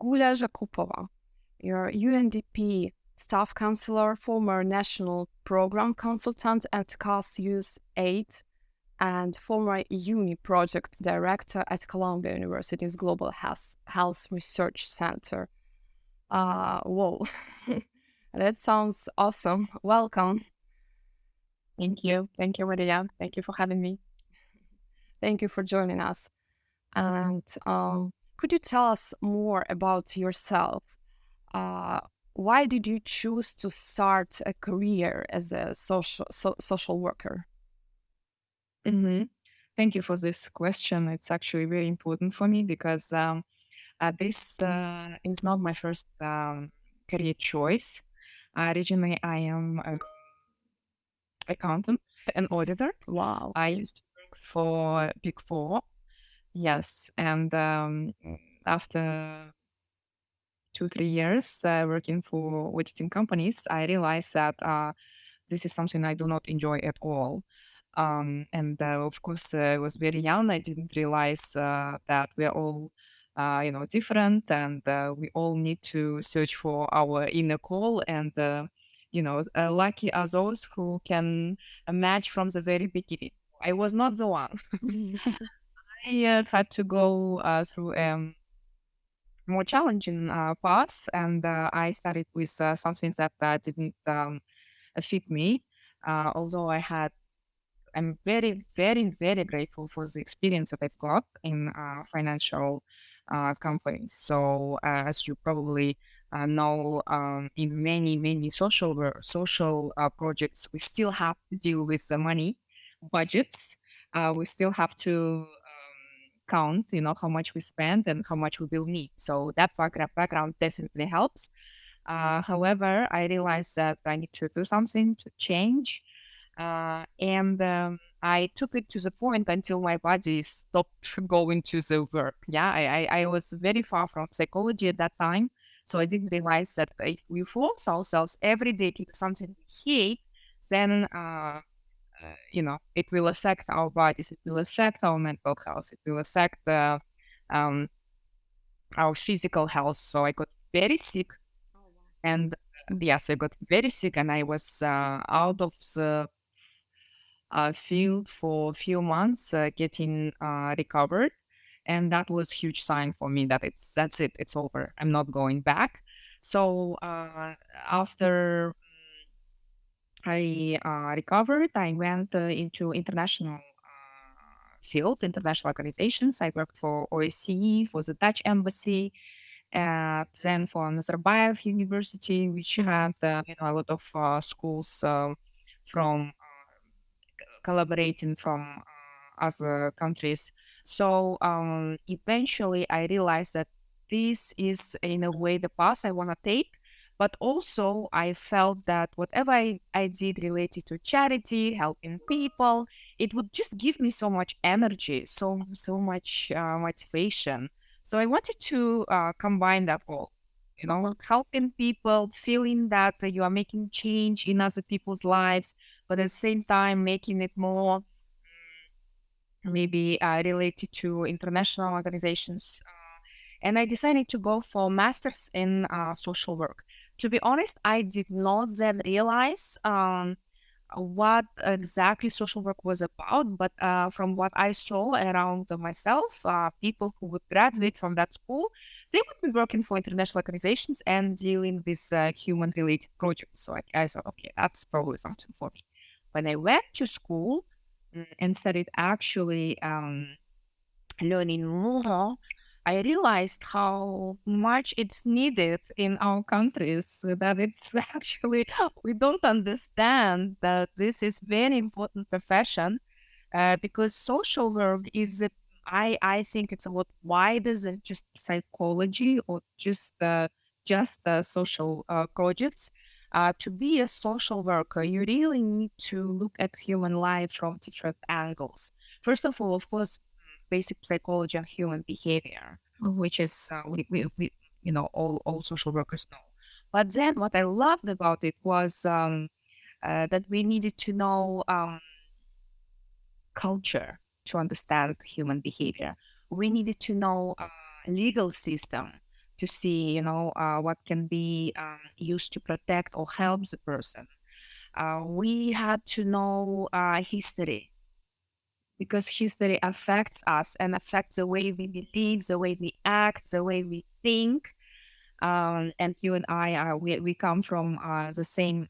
Marla Zhakupova. You're UNDP staff counselor, former national program consultant at CAS USAID, and former UNI project director at Columbia University's Global Health Research Center. Whoa, that sounds awesome. Welcome. Thank you. Thank you, Maria. Thank you for having me. Thank you for joining us. And could you tell us more about yourself? Why did you choose to start a career as a social worker? hmm Thank you for this question. It's actually very important for me because this is not my first career choice. Originally, I am an accountant and auditor. Wow. I used to work for Big Four. Yes, and after 2, 3 years working for auditing companies, I realized that this is something I do not enjoy at all. And of course, I was very young. I didn't realize that we are all, different, and we all need to search for our inner call. And lucky are those who can match from the very beginning. I was not the one. I had to go through more challenging path, and I started with something that didn't fit me. Although I'm very, very, very grateful for the experience that I've got in financial companies. So, as you probably know, in many, many social projects, we still have to deal with the money budgets. We still have to count, how much we spend and how much we will need. So that background definitely helps. However, I realized that I need to do something to change, and I took it to the point until my body stopped going to the work. Yeah, I was very far from psychology at that time. So I didn't realize that if we force ourselves every day to do something we hate, then, it will affect our bodies. It will affect our mental health. It will affect um, our physical health. So I got very sick. And yes, I got very sick, and I was out of the field for a few months, getting recovered, and that was huge sign for me that that's it, it's over. I'm not going back. So after I recovered, I went into international field, international organizations. I worked for OSCE, for the Dutch embassy, then for Nazarbayev University, which had a lot of schools from collaborating from other countries. So eventually, I realized that this is, in a way, the path I want to take. But also, I felt that whatever I did related to charity, helping people, it would just give me so much energy, so much motivation. So I wanted to combine that all, helping people, feeling that you are making change in other people's lives, but at the same time making it more maybe related to international organizations. And I decided to go for masters in social work. To be honest, I did not then realize what exactly social work was about, but from what I saw around myself, people who would graduate from that school, they would be working for international organizations and dealing with human-related projects. So I thought, okay, that's probably something for me. When I went to school and started actually learning more, I realized how much it's needed in our countries, so that it's actually, we don't understand that this is very important profession, because social work is, I think it's a lot wider than just psychology or just social projects. To be a social worker, you really need to look at human life from different angles. First of all, of course, basic psychology and human behavior, which is all social workers know. But then what I loved about it was that we needed to know culture to understand human behavior. We needed to know legal system to see, what can be used to protect or help the person. We had to know history, because history affects us and affects the way we believe, the way we act, the way we think. And you and I we come from the same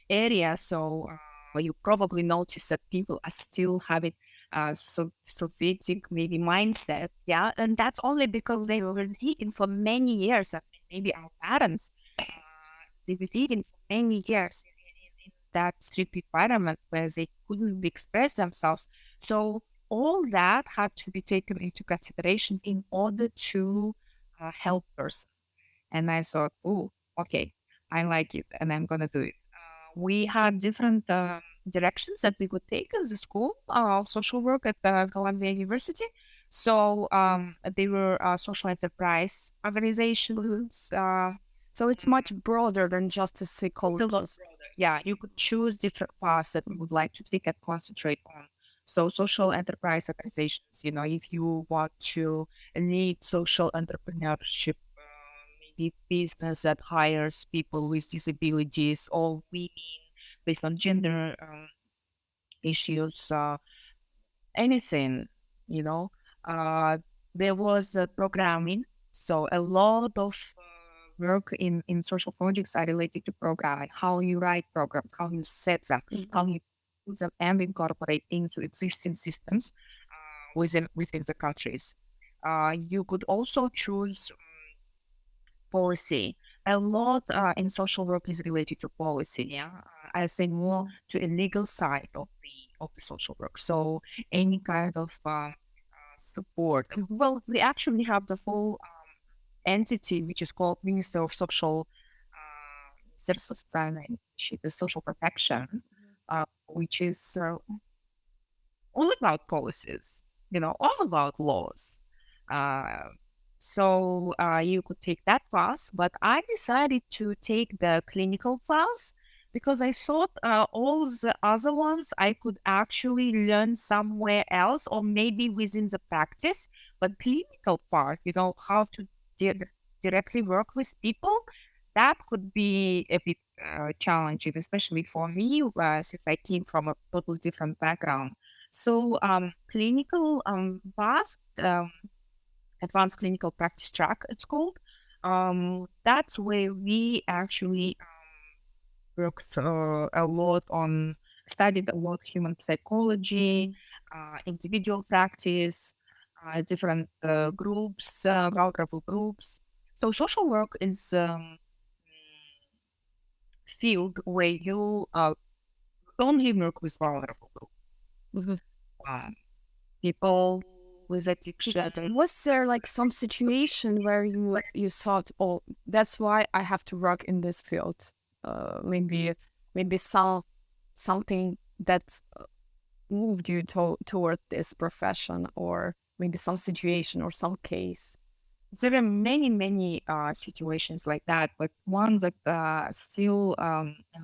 area, so you probably notice that people are still having Sovietic maybe mindset, yeah, and that's only because they were living for many years. I mean, maybe our parents, they were living for many years in that strict environment where they couldn't express themselves. So all that had to be taken into consideration in order to help person. And I thought, oh, okay, I like it and I'm going to do it. We had different directions that we could take in the school, social work at Columbia University. So they were social enterprise organizations. So it's much broader than just a A lot psychologist. broader. Yeah, you could choose different paths that we would like to take and concentrate on. So social enterprise organizations, if you want to lead social entrepreneurship, maybe business that hires people with disabilities or women based on gender issues, anything, you know. Uh, there was programming, so a lot of work in social projects are related to programming, how you write programs, how you set them, how you put them and incorporate into existing systems within the countries. You could also choose policy. A lot in social work is related to policy. Yeah, I say more to a legal side of the social work. So any kind of support. Well, we actually have the whole entity which is called Minister of Social Services, the Social Protection, which is all about policies, all about laws. Uh, so you could take that class, but I decided to take the clinical class because I thought all the other ones I could actually learn somewhere else or maybe within the practice. But clinical part, how to directly work with people, that could be a bit challenging, especially for me, since I came from a totally different background. So, clinical path, advanced clinical practice track, it's called. That's where we actually worked a lot on, studied a lot human psychology, individual practice, different groups, vulnerable groups. So, social work is field where you only work with vulnerable groups. Mhm. Um, People with addiction. Was there like some situation where you thought, oh, that's why I have to work in this field? Maybe something that moved you toward this profession, or maybe some situation or some case. There are many, many situations like that, but one that still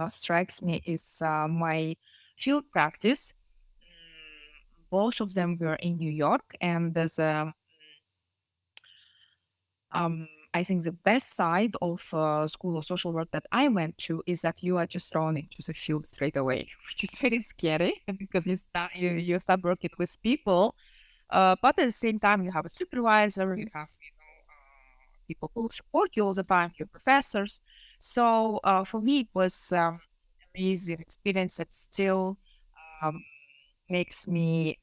strikes me is my field practice. Both of them were in New York, and there's a I think the best side of School of Social Work that I went to is that you are just thrown into the field straight away, which is very scary because you start working with people, but at the same time you have a supervisor, you have people who support you all the time, your professors. So for me, it was amazing experience that still um, makes me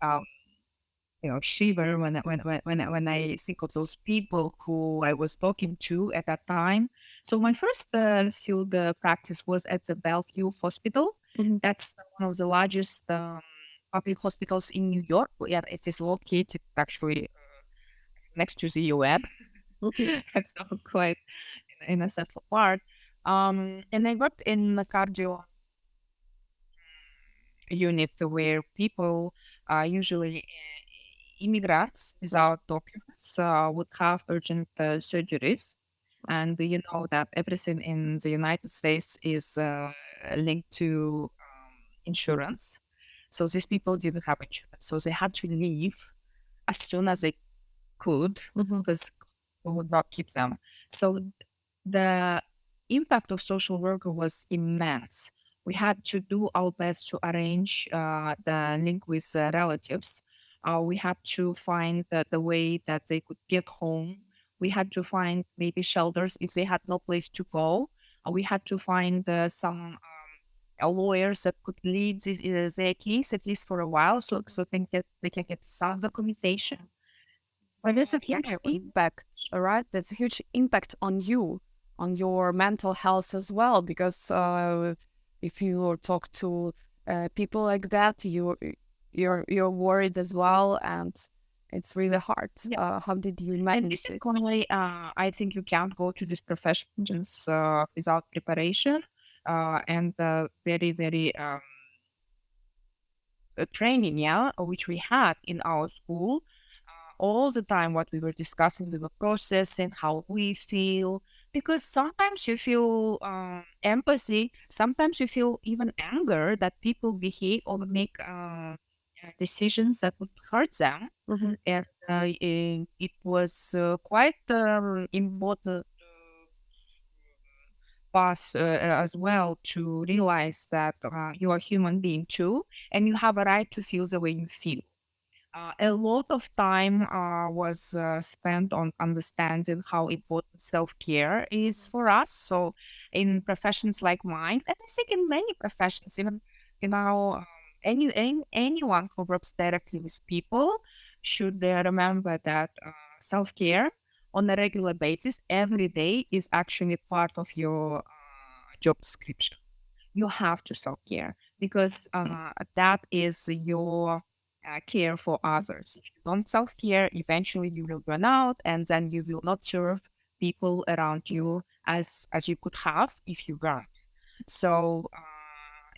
shiver when I think of those people who I was talking to at that time. So my first field practice was at the Bellevue Hospital. Mhm. That's one of the largest public hospitals in New York. Yeah, it is located actually next to the UN. It's so quite in a central part. And I worked in the cardio unit where people usually immigrants without documents would have urgent surgeries. And you know that everything in the United States is linked to insurance. So these people didn't have insurance. So they had to leave as soon as they could Mhm. because we would not keep them. So the impact of social worker was immense. We had to do our best to arrange the link with relatives. We had to find the way that they could get home. We had to find maybe shelters if they had no place to go. We had to find some lawyers that could lead their case at least for a while, so they can get some documentation. But So it's a yeah, huge it was. impact, right? That's a huge impact on you, on your mental health as well. Because if you talk to people like that, you're worried as well, and it's really hard. Yeah. How did you And this manage is it? why I think you can't go to this profession just without preparation and very, very training, yeah, which we had in our school. All the time, what we were discussing, we were processing how we feel, because sometimes you feel empathy, sometimes you feel even anger that people behave or make decisions that would hurt them. Mhm. And it was quite important path as well to realize that you are a human being too, and you have a right to feel the way you feel. A lot of time was spent on understanding how important self care is for us. So, in professions like mine, and I think in many professions, even anyone who works directly with people should remember that self care on a regular basis every day is actually part of your job description. You have to self care because that is your care for others. If you don't self care, eventually you will burn out, and then you will not serve people around you as you could have if you weren't. So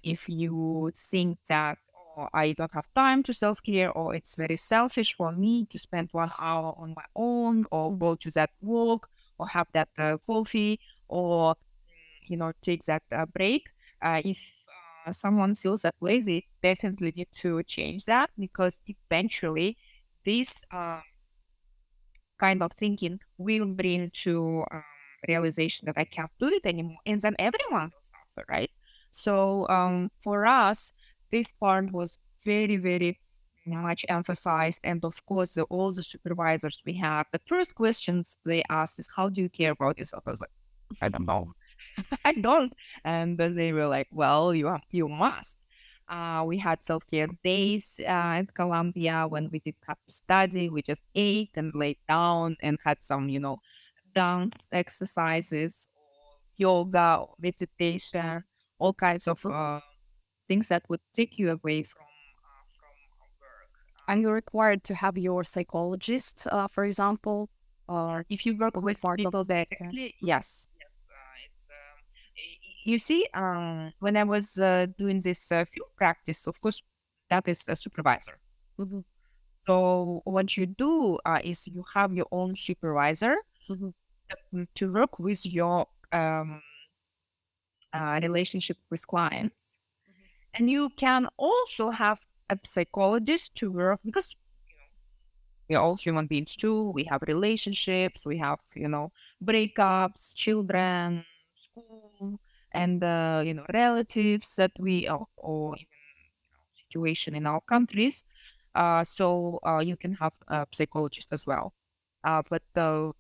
if you think that, oh, I don't have time to self care, or it's very selfish for me to spend 1 hour on my own, or go to that walk, or have that coffee, or take that break. If someone feels that way, they definitely need to change that, because eventually this kind of thinking will bring to realization that I can't do it anymore, and then everyone will suffer, right? So for us, this part was very, very much emphasized, and of course, all the supervisors we had, the first questions they asked is, "How do you care about yourself?" I was like, "I don't know." I don't. And then they were like, well, you must. We had self-care days at Columbia when we didn't have to study. We just ate and laid down and had some, dance exercises, or yoga, or meditation, all kinds of things that would take you away from work. Are you required to have your psychologist, for example, or If you work was it with part of people okay? directly, yes, yes, it's. You see, when I was doing this field practice, of course, that is a supervisor. Mhm, So what you do is you have your own supervisor mhm, to work with your relationship with clients, mhm, and you can also have a psychologist to work, because we're all human beings too. We have relationships, we have, breakups, children, school, and, relatives that or even situation in our countries. So you can have a psychologist as well. But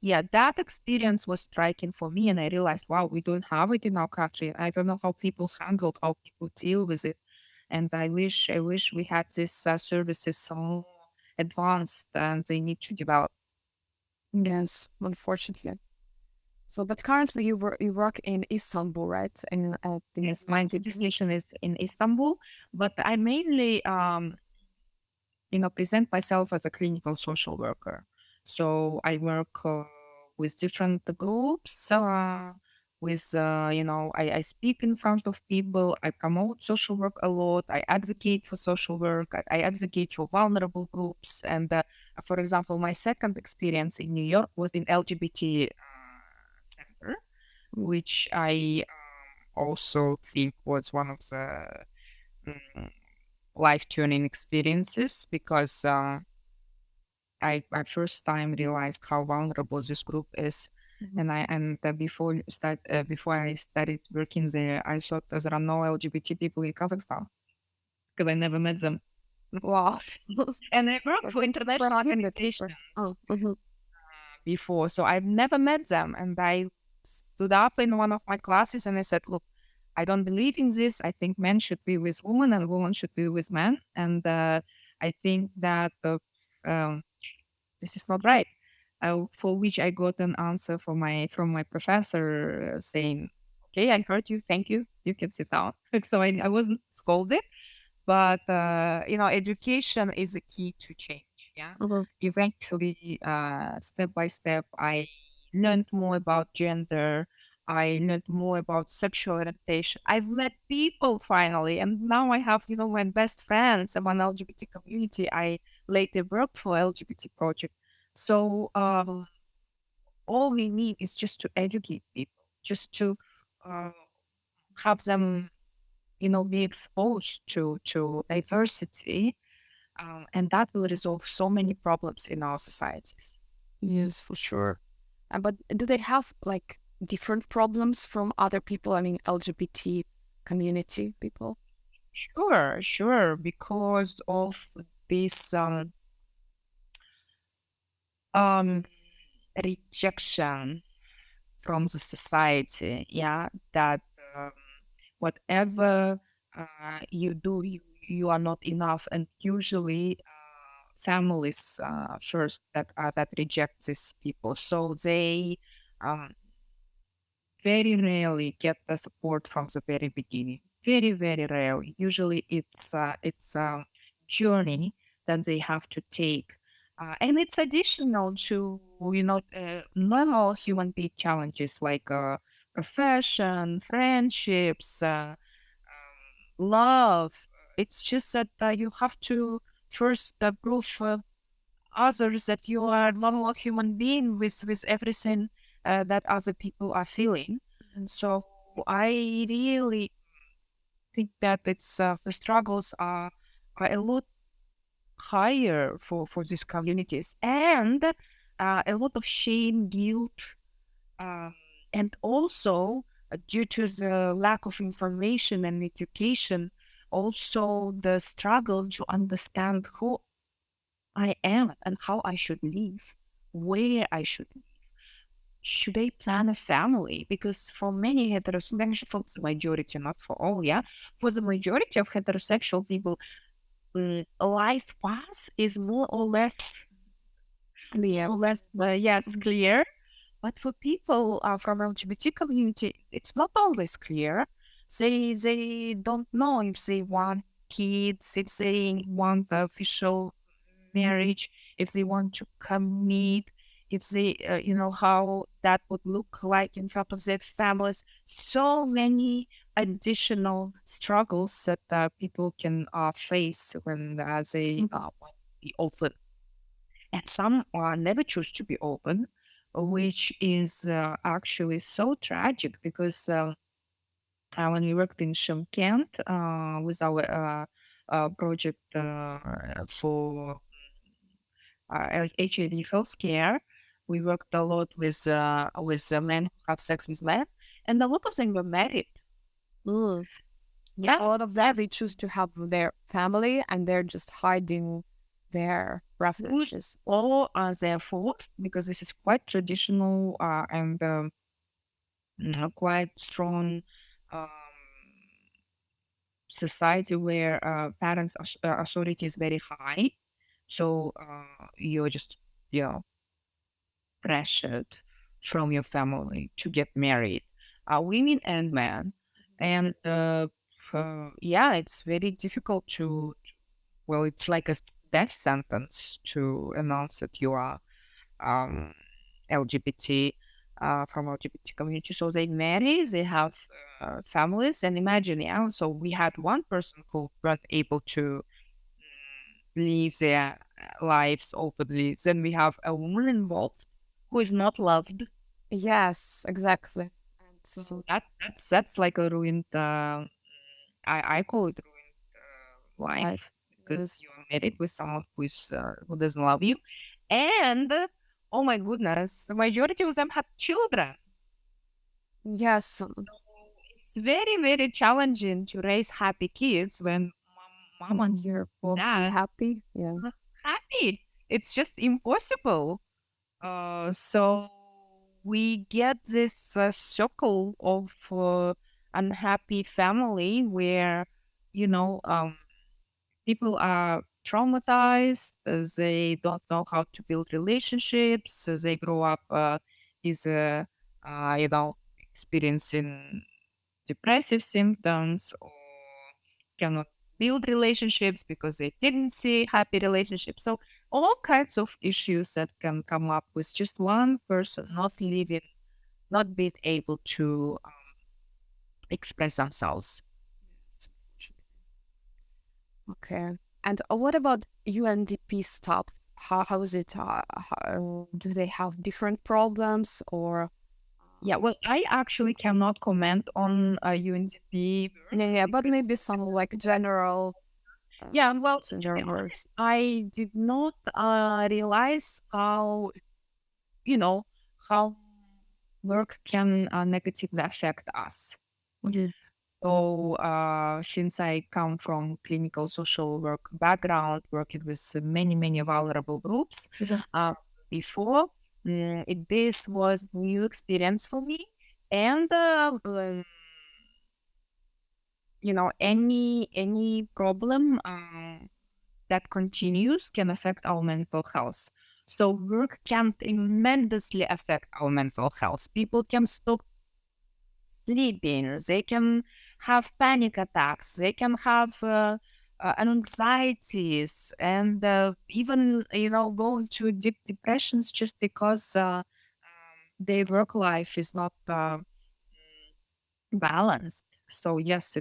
yeah, that experience was striking for me, and I realized, wow, we don't have it in our country. I don't know how people handle, how people deal with it, and I wish we had these services so advanced, and they need to develop. yes, unfortunately. So, but currently you work in Istanbul, right? In at the Yes, my UNDP. destination is in Istanbul, but I mainly present myself as a clinical social worker. So I work with different groups. I speak in front of people. I promote social work a lot. I advocate for social work. I advocate for vulnerable groups. And for example, my second experience in New York was in LGBT center, which I also think was one of the mm, life turning experiences, because I first time realized how vulnerable this group is. Mhm. Before I started working there, I thought there are no LGBT people in Kazakhstan because I never met them. Wow. And I worked But for we're international not in the organizations deeper. Oh, mhm. before, so I've never met them. And I stood up in one of my classes and I said, "Look, I don't believe in this. I think men should be with women and women should be with men. And I think that um, this is not right." For which I got an answer from my professor saying, "Okay, I heard you. Thank you. You can sit down." So I wasn't scolded, but education is a key to change. Yeah, Mhm. eventually, step by step, I learned more about gender. I learned more about sexual orientation. I've met people finally, and now I have my best friends among LGBT community. I later worked for LGBT project. So all we need is just to educate people, just to uh, have them be exposed to diversity, and that will resolve so many problems in our societies. Yes, for sure. But do they have like different problems from other people? I mean, LGBT community people. Sure, sure, because of this um rejection from the society, yeah, that um, whatever you do, you are not enough, and usually families first that reject these people, so they um, very rarely get the support from the very beginning. Very, very rarely. Usually, it's a journey that they have to take, and it's additional to normal human being challenges like profession, friendships, love. It's just that you have to first prove others that you are normal human being with everything that other people are feeling. And so I really think that it's the struggles are a lot higher for these communities, and a lot of shame, guilt, um, and also due to the lack of information and education, also the struggle to understand who I am and how I should live, where I should live. Should I plan a family? Because for many heterosexual, for the majority, not for all, yeah, for the majority of heterosexual people, life path is Clear. yes, Mhm. clear. But for people from LGBT community, it's not always clear. They don't know if they want kids, if they want the official marriage, if they want to commit, if they, how that would look like in front of their families. So many additional struggles that people can face when they Mhm. want to be open. And some never choose to be open, which is actually so tragic because when we worked in Shymkent with our project for HIV healthcare, we worked a lot with men who have sex with men, and a lot of them were married. Mm. A lot Yes, of them yes. they choose to have their family and they're just hiding their Who's preferences. all they're forced because this is quite traditional and quite strong um, society where parents' authority is very high. So you're just you know pressured from your family to get married, women and men. And yeah, it's very difficult well, it's like a death sentence to announce that you are um, LGBT from LGBT community. So they marry, they have families, and imagine, yeah. So we had one person who weren't able to live their lives openly. Then we have a woman involved who is not loved. Yes, exactly. And So so that's like a ruined. I call it ruined life life because is you are married with someone who doesn't love you, And oh my goodness, the majority of them had children. Yes, So it's very, very challenging to raise happy kids when mom and your both be dad happy. Yeah. are happy. It's just impossible. So we get this circle of unhappy family where, you know, people are traumatized. They don't know how to build relationships. So they grow up is experiencing depressive symptoms or cannot build relationships because they didn't see happy relationships. So all kinds of issues that can come up with just one person not living, not being able to express themselves. Yes, unfortunately. Okay. And what about UNDP stuff? How is it? Do they have different problems or? Yeah, well, I actually cannot comment on UNDP work Yeah, yeah, but because maybe some like general yeah, well, to be scenarios. honest, I did not realize how you know how work can negatively affect us. Mhm. So, since I come from clinical social work background, working with many, many vulnerable groups, Mhm. uh, before, this was new experience for me. And, any problem that continues can affect our mental health. So work can tremendously affect our mental health. People can stop sleeping. They can have panic attacks. They can have anxieties, and even go into deep depressions just because their work life is not balanced. So yes,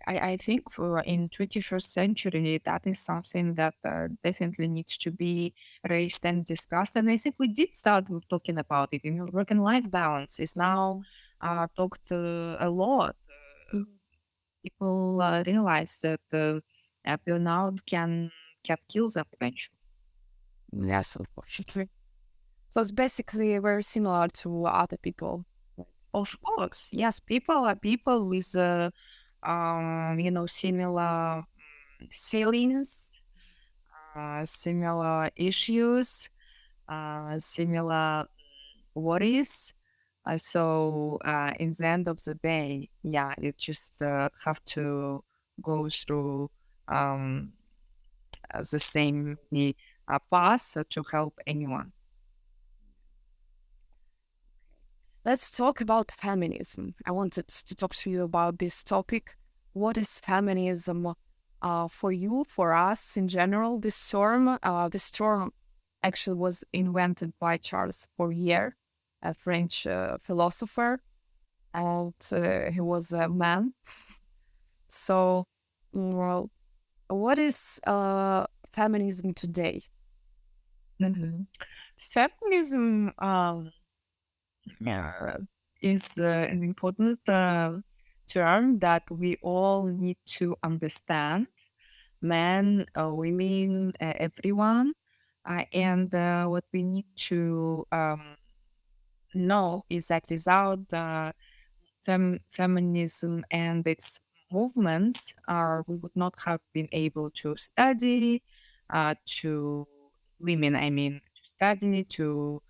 I think for in 21st century that is something that definitely needs to be raised and discussed. And I think we did start talking about it. Work and life balance is now talked a lot. Mhm. People realize that burnout can kill them eventually. Yes, unfortunately. So it's basically very similar to other people. Right. Of course, yes, people are people with similar feelings, similar issues, similar worries. In the end of the day, yeah, you just have to go through um, the same path to help anyone. Let's talk about feminism. I wanted to talk to you about this topic. What is feminism for you, for us in general? This term actually was invented by Charles Fourier, a French philosopher, and he was a man. So, well, what is feminism today? Mhm. Feminism uh, is an important term that we all need to understand, men, women, everyone. And what we need to know is that without feminism and its movements, we would not have been able to study, to women, I mean, to study, to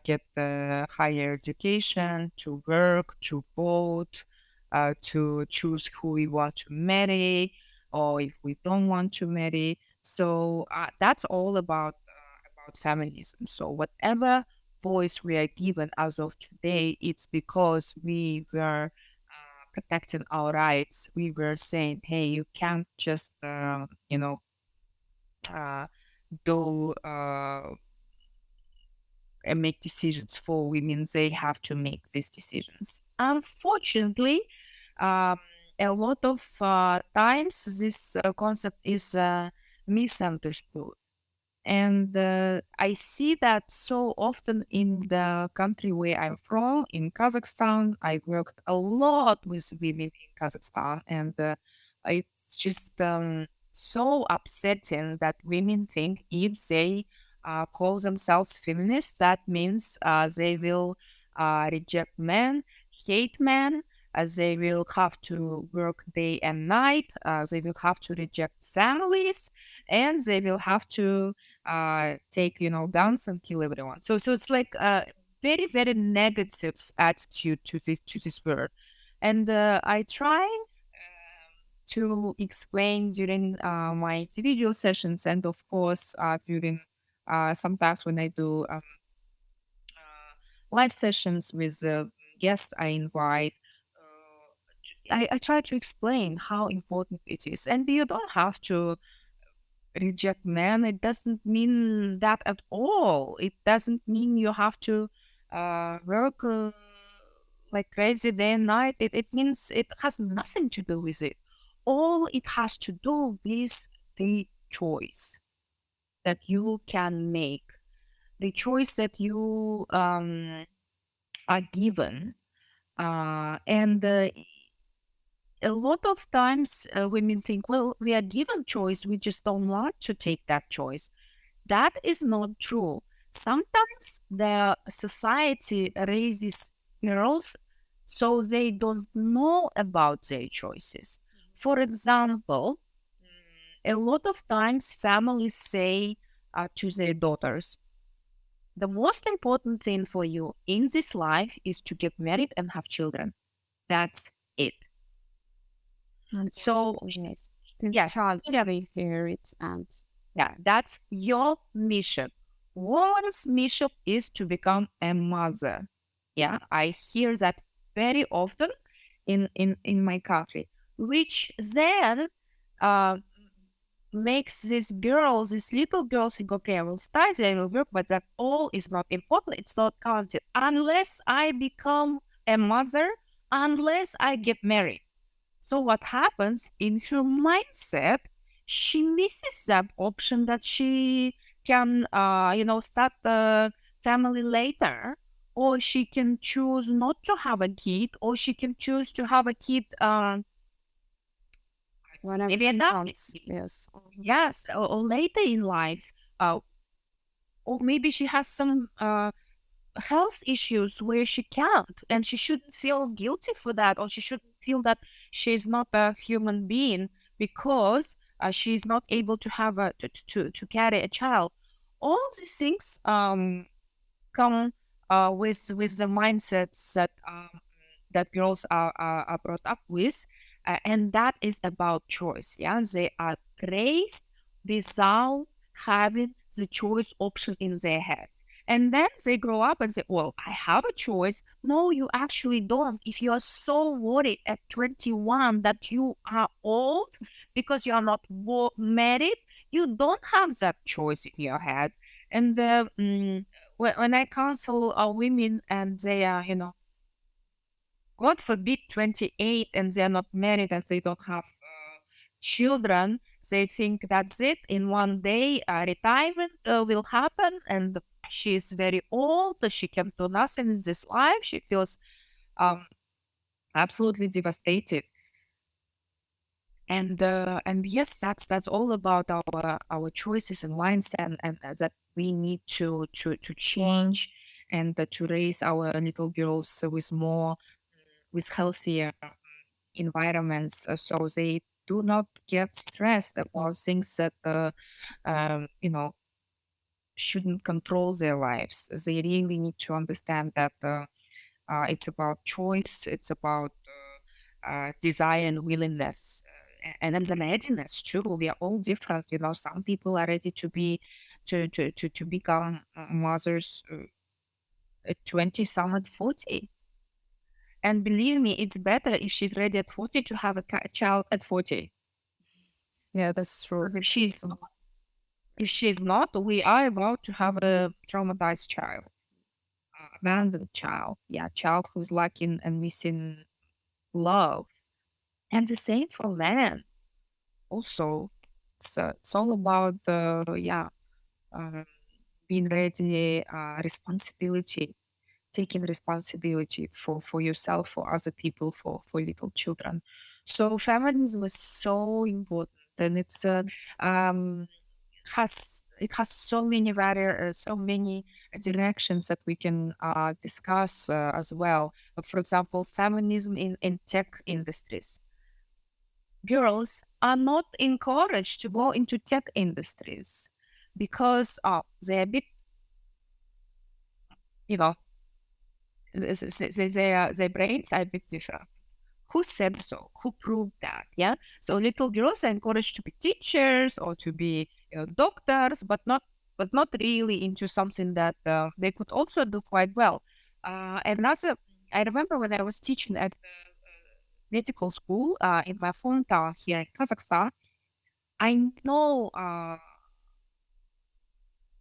get the higher education, to work, to vote, to choose who we want to marry, or if we don't want to marry. So that's all about feminism. So whatever voice we are given as of today, it's because we were protecting our rights. We were saying, hey, you can't just, uh, do and make decisions for women. They have to make these decisions. Unfortunately, um, a lot of times this concept is misunderstood. And I see that so often in the country where I'm from, in Kazakhstan. I worked a lot with women in Kazakhstan, and it's just so upsetting that women think if they call themselves feminists, that means they will reject men, hate men, they will have to work day and night, they will have to reject families, and they will have to take, guns and kill everyone. So it's like a very, very negative attitude to this word. And I try to explain during my individual sessions, and of course during sometimes when I do live sessions with guests I invite. I try to explain how important it is, and you don't have to reject men. It doesn't mean that at all. It doesn't mean you have to work like crazy day and night. It means it has nothing to do with it. All it has to do with the choice that you can make, the choice that you are given. And a lot of times women think, well, we are given choice, we just don't want to take that choice. That is not true. Sometimes the society raises girls so they don't know about their choices. For example, a lot of times families say to their daughters, the most important thing for you in this life is to get married and have children. That's it. So, Unfortunately, yes. Since yes, childhood we hear it, and yeah, that's your mission. Woman's mission is to become a mother. Yeah, I hear that very often in my country, which then uh, makes these little girls think, okay, I will study, I will work, but that all is not important. It's not counted unless I become a mother, unless I get married. So what happens in her mindset? She misses that option that she can, start the family later, or she can choose not to have a kid, or she can choose to have a kid, whenever maybe she adopted. wants, yes. Yes, or later in life, or maybe she has some health issues where she can't, and she shouldn't feel guilty for that, or she shouldn't feel that she's not a human being because she's not able to have to carry a child. All these things come with the mindsets that girls are brought up with, and that is about choice. Yeah, they are raised without having the choice option in their heads. And then they grow up and say, well, I have a choice. No, you actually don't. If you are so worried at 21 that you are old because you are not married, you don't have that choice in your head. And when I counsel women and they are, God forbid, 28 and they're not married and they don't have children, they think that's it. In one day, retirement will happen and she's very old. She can do nothing in this life. She feels um, absolutely devastated. And yes, that's all about our choices and mindset, and that we need to change, and to raise our little girls with healthier environments, so they do not get stressed about things that shouldn't control their lives. They really need to understand that it's about choice, it's about desire and willingness, and then the readiness too. We are all different. Some people are ready to become mothers at 20, some at 40. And believe me, it's better if she's ready at 40 to have a child at 40. Yeah, that's true. Because if she's not, we are about to have a traumatized child, abandoned child. Yeah, child who's lacking and missing love. And the same for men also. It's all about um, being ready, responsibility, taking responsibility for yourself, for other people, for little children. So feminism is so important. and um, it has so many directions that we can discuss as well. For example, feminism in tech industries. Girls are not encouraged to go into tech industries because they're a bit, you know, their brains are a bit different. Who said so? Who proved that? Yeah. So little girls are encouraged to be teachers or to be doctors, but not really into something that they could also do quite well. Another, I remember when I was teaching at medical school in my hometown here in Kazakhstan. I know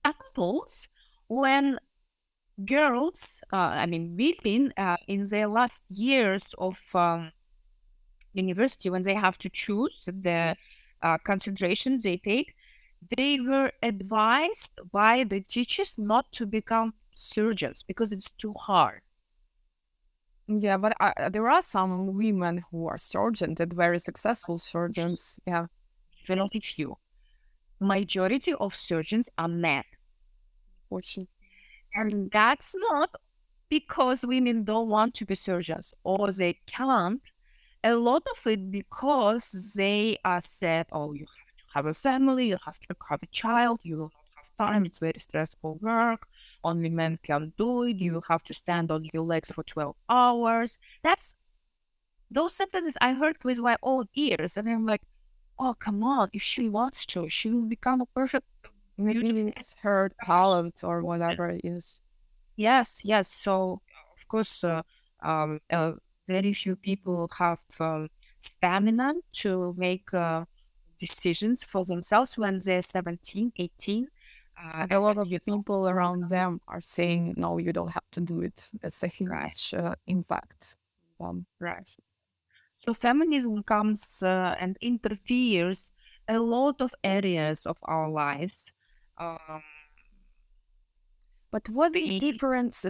couples when girls, I mean women, in their last years of university, when they have to choose the concentration they take, they were advised by the teachers not to become surgeons because it's too hard. Yeah, but there are some women who are surgeons and very successful surgeons. Yeah, Very few. Majority of surgeons are men. fortunately. And that's not because women don't want to be surgeons or they can't. A lot of it because they are said, oh, you have to have a family, you have to have a child, you will not have time, it's very stressful work, only men can do it, you will have to stand on your legs for 12 hours. That's those sentences I heard with my own ears, and I'm like, oh, come on, if she wants to, she will become a perfect, Maybe beautiful it's her talent or whatever it is. Yes, yes. So, of course, very few people have stamina to make decisions for themselves when they're 17, 18. And a And lot as of you know, people around them are saying, no, you don't have to do it. It's a right, huge impact. right. So feminism comes and interferes a lot of areas of our lives. Um, But what's the the difference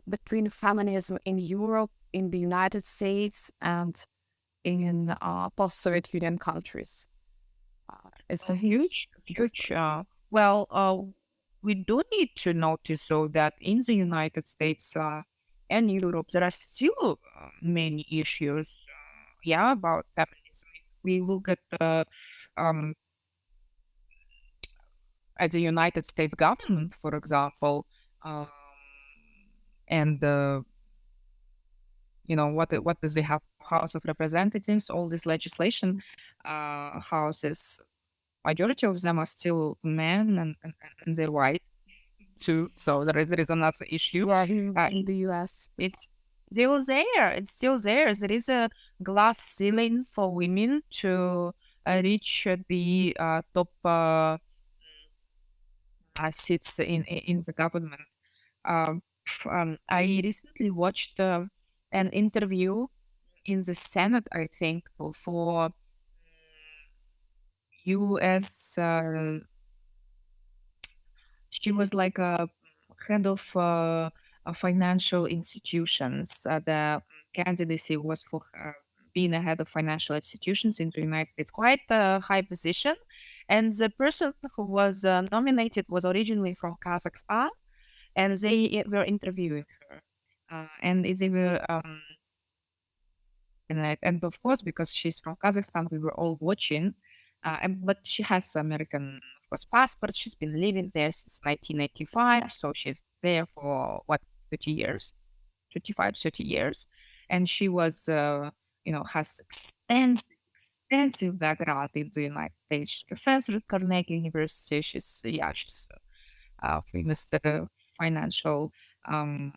between feminism in Europe, in the United States, and in post-Soviet Union countries? It's a huge huge. difference. Well, we do need to notice so that in the United States and Europe, there are still many issues, yeah, about feminism. If we look um, at the United States government, for example, um, and what does they have? House of Representatives, all this legislation, houses. Majority of them are still men and they're white too. So there is another issue. Yeah, Uh, in the US. it's still there. It's still there. There is a glass ceiling for women to reach the top seats in the government. Um, I recently watched an interview in the Senate, I think, for U.S. She was like a head of financial institutions. The candidacy was for being a head of financial institutions in the United States, quite a high position. And the person who was nominated was originally from Kazakhstan, and they were interviewing her. And they were and of course, because she's from Kazakhstan, we were all watching. But she has American, of course, passport. She's been living there since 1985, so she's there for what 30 years, 25, 30 years, and she was, has extensive background in the United States. She's professor at Carnegie University. She's famous financial um,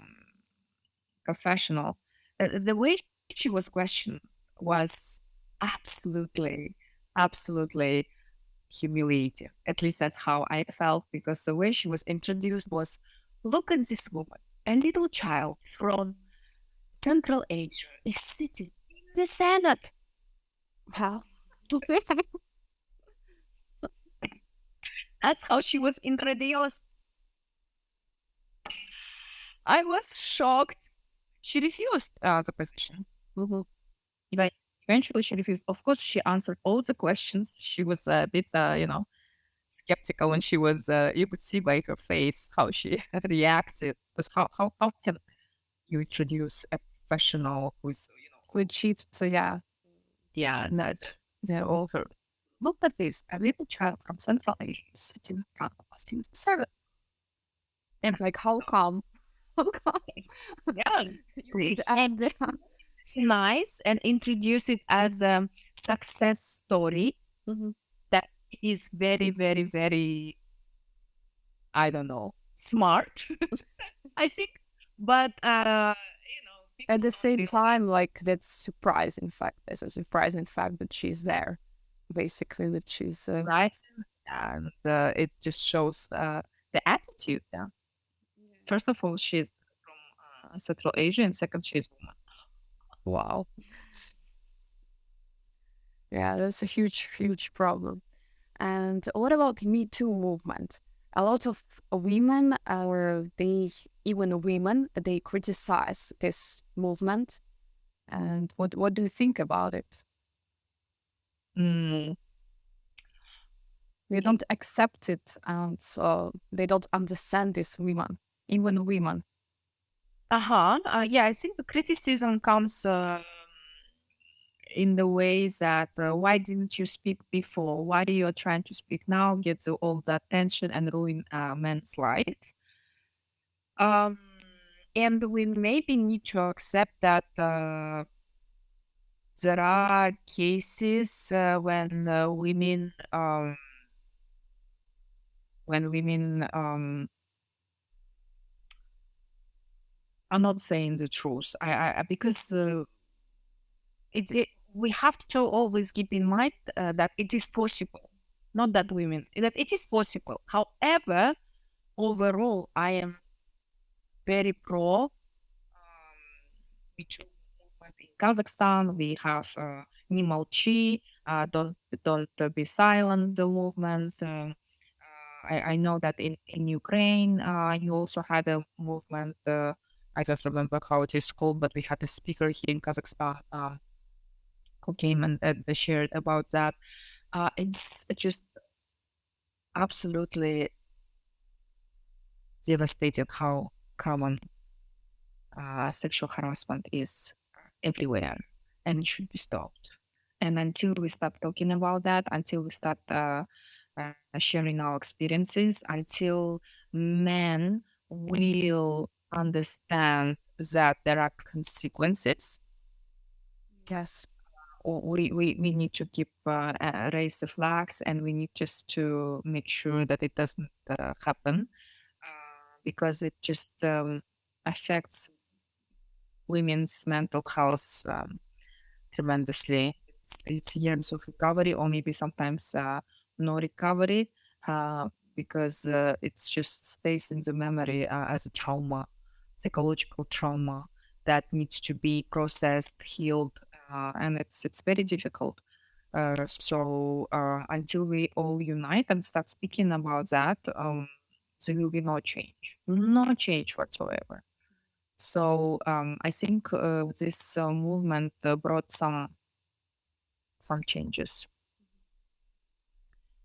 professional. The way she was questioned was absolutely, absolutely humiliating. At least that's how I felt because the way she was introduced was look at this woman, a little child from Central Asia is sitting in the Senate. Wow. That's how she was introduced. I was shocked. She refused the position. Mhm. Even Eventually, she refused. Of course, she answered all the questions. She was a bit, skeptical when she was. You could see by her face how she reacted. Because how can you introduce a professional who's who achieved. So yeah, yeah, not all her. Look at this, a little child from Central Asia sitting in front of us in the service. And like how so, come? How come? yeah, You we could add that. nice and introduce it as a success story Mhm. that is very, very, very, I don't know, smart, I think. But, At people the don't same realize, time, like that's surprising fact. There's a surprising fact that she's there, basically that she's. right? And it just shows the attitude. Yeah. First of all, she's from Central Asia, and second, she's woman. Wow. Yeah, that's a huge, huge problem. And what about Me Too movement? A lot of women, or they even women, they criticize this movement. And what do you think about it? Mm, They don't accept it, and so they don't understand this women, even women. uh-huh. Yeah, I think the criticism comes in the ways that why didn't you speak before? Why you are trying to speak now, get all the attention and ruin a man's life? Um, and we maybe need to accept that there are cases when women are not saying the truth. Because we have to always keep in mind that it is possible, not that women, that it is possible. However, overall, I am very pro Me Too movement in Kazakhstan. We have Не молчи, don't be silent, the movement. I know that in Ukraine, you also had a movement. I don't remember how it is called, but we had a speaker here in Kazakhstan who came and shared about that. It's just absolutely devastating how common sexual harassment is everywhere, and it should be stopped. And until we stop talking about that, until we start sharing our experiences, until men will understand that there are consequences, Yes. we need to keep raise the flags, and we need just to make sure that it doesn't happen, because it just affects women's mental health tremendously. It's years of recovery, or maybe sometimes no recovery, uh, because it just stays in the memory as a trauma, psychological trauma that needs to be processed, healed, and it's very difficult. So until we all unite and start speaking about that, there will be no change whatsoever. So I think this movement brought some changes.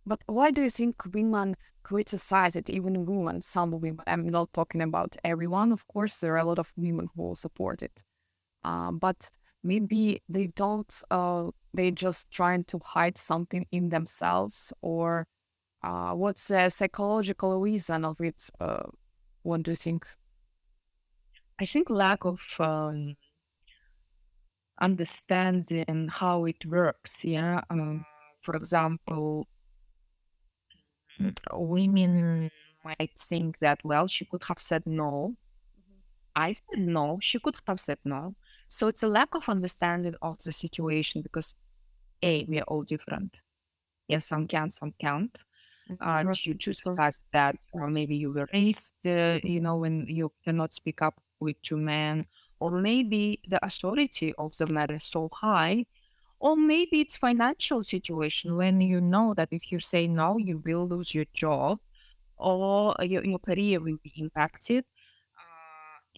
But why do you think women criticize it? Even women, some women. I'm not talking about everyone, of course. There are a lot of women who support it. But maybe they don't. They just trying to hide something in themselves, or what's the psychological reason of it? What do you think? I think lack of understanding how it works. Yeah. For example, women might think that, well, she could have said no. I said no. She could have said no. So it's a lack of understanding of the situation because we are all different. Yes, some can, some can't. Due to the fact that maybe you were raised, when you cannot speak up with two men, or maybe the authority of the man is so high, or maybe it's financial situation when you know that if you say no, you will lose your job, or your career will be impacted.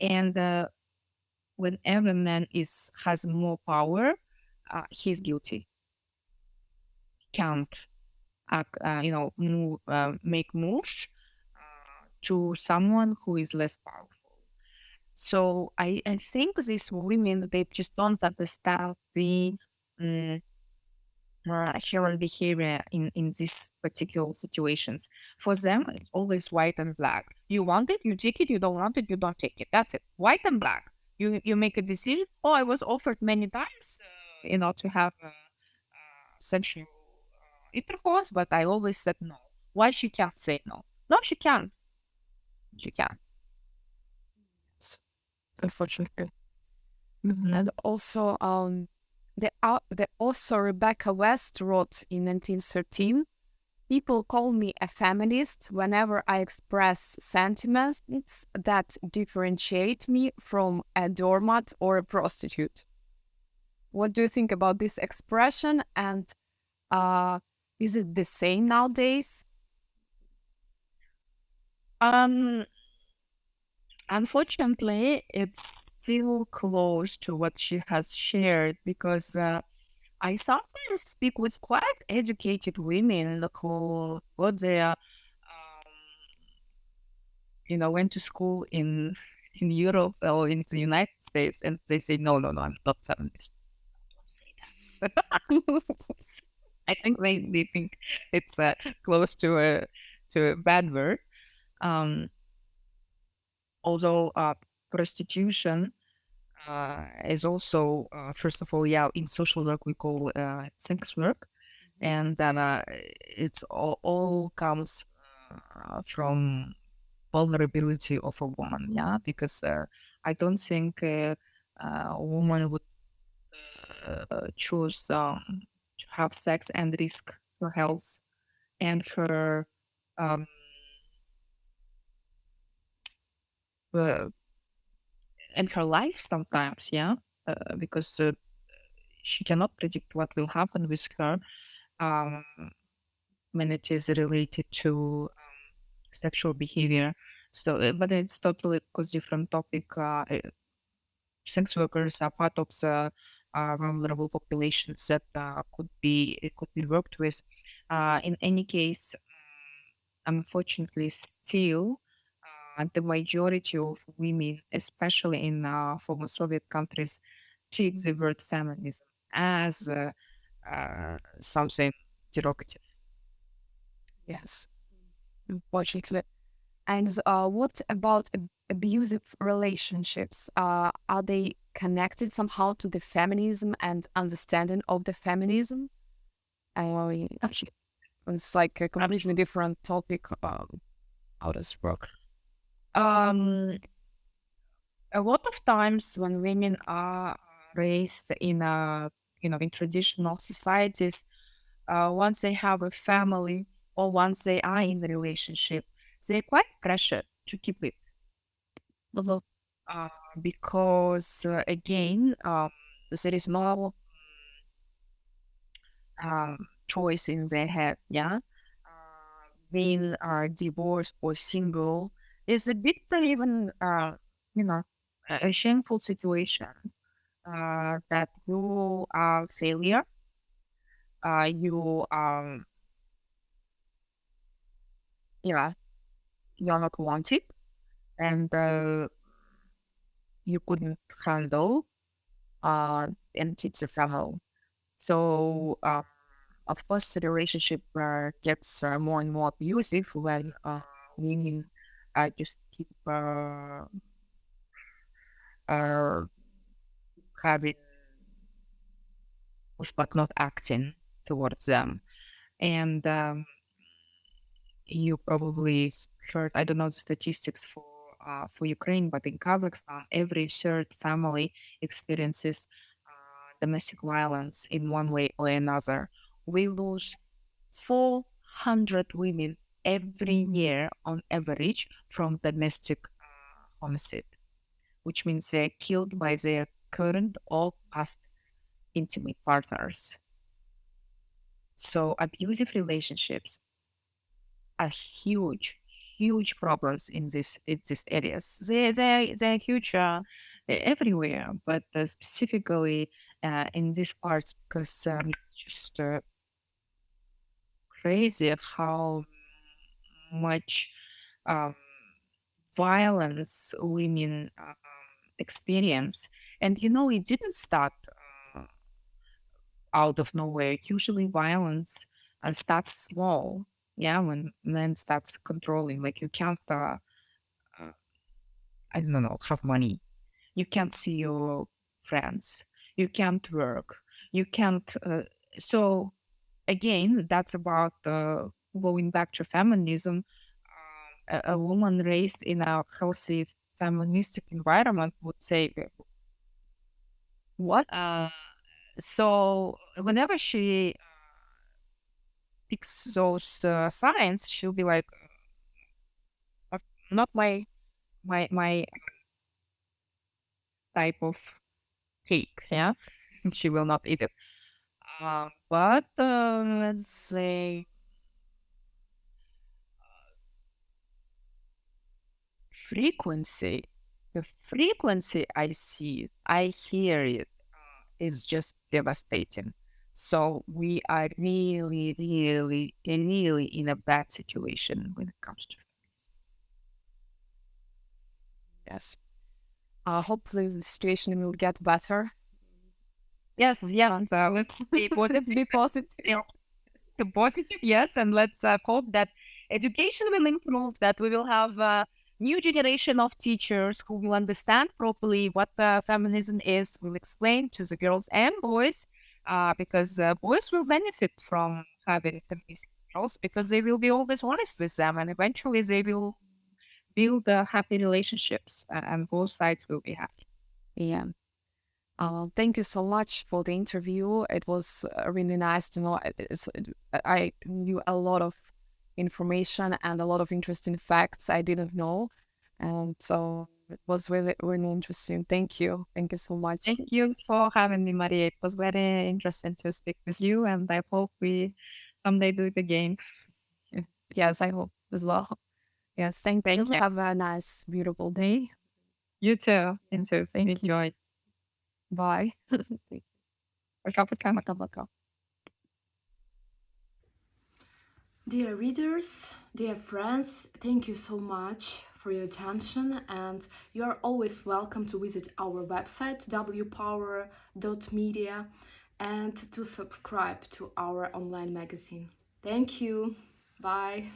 And whenever man has more power, he's guilty. Can't make moves to someone who is less powerful. So I think these women, they just don't understand the mm, human behavior in these particular situations. For them, it's always white and black. You want it, you take it. You don't want it, you don't take it. That's it. White and black. You make a decision. Oh, I was offered many times, to have sexual intercourse, but I always said no. Why she can't say no? No, she can't. She can't. S- Unfortunately. And also, the author Rebecca West wrote in 1913, people call me a feminist whenever I express sentiments that differentiate me from a doormat or a prostitute. What do you think about this expression? And uh, is it the same nowadays? Um, Unfortunately, it's still close to what she has shared because I sometimes speak with quite educated women who got their, went to school in in Europe or in the United States, and they say, no, no, no, I'm not feminist. Don't say that. I think they think it's close to a bad word. Um, Although prostitution is also, first of all, yeah, in social work we call sex work, and then it's all comes from vulnerability of a woman, yeah, because I don't think a woman would choose to have sex and risk her health and her um, uh, and her life sometimes, yeah, because she cannot predict what will happen with her um, when it is related to sexual behavior. So, but it's totally because different topic. Sex workers are part of the vulnerable populations that could be worked with. In any case, unfortunately, still the majority of women, especially in former Soviet countries, take the word feminism as something derogative. Yes, unfortunately. And what about abusive relationships? Are they connected somehow to the feminism and understanding of the feminism? Absolutely. It's like a completely Absolutely. different topic. How does it work? Um, a lot of times when women are raised in traditional societies, once they have a family or once they are in a relationship, they're quite pressured to keep it. Mhm. uh, because again, there is no choice in their head. Yeah, being divorced or single is a bit even you know a shameful situation. That you are failure, you yeah, you're not wanted, and you couldn't handle and it's a family. So, of course, the relationship gets more and more abusive when women just keep uh, having, but not acting towards them. And you probably heard, I don't know the statistics for Ukraine, but in Kazakhstan, every third family experiences domestic violence in one way or another. We lose 400 women every year on average from domestic homicide, which means they're killed by their current or past intimate partners. So abusive relationships are huge, huge problems in these areas. They're huge everywhere, but specifically in these parts because it's just crazy how much um, violence women experience. And it didn't start uh, out of nowhere. Usually, violence starts small. Yeah, when men starts controlling, like you can't, uh, I don't know, have money. You can't see your friends. You can't work. You can't. So again, that's about going back to feminism. A woman raised in a healthy feministic environment would say, "What?" So whenever she picks those signs, she'll be like, "Uh, "Not my type of cake." Yeah, she will not eat it. But let's say frequency. The frequency I see, I hear it, is just devastating. So we are really, really, really in a bad situation when it comes to families. Yes. Hopefully the situation will get better. Yes, yes. Months. Let's be Let's positive. be positive. Positive, yes, and let's hope that education will improve, that we will have a new generation of teachers who will understand properly what feminism is, will explain to the girls and boys, because boys will benefit from having feminist girls because they will be always honest with them, and eventually they will build happy relationships, and both sides will be happy. Yeah. Thank you so much for the interview. It was really nice to know. I knew a lot of information and a lot of interesting facts I didn't know. And so it was really, really interesting. Thank you. Thank you so much. Thank you for having me, Maria. It was very interesting to speak with you, and I hope we someday do it again. Yes, yes, I hope as well. Yes, thank you. Thank you. Have a nice, beautiful day. You too. You too. Thank you. Enjoy. Bye. Пока-пока. Пока-пока. Dear readers, dear friends, thank you so much for your attention, and you are always welcome to visit our website wpower.media and to subscribe to our online magazine. Thank you. Bye.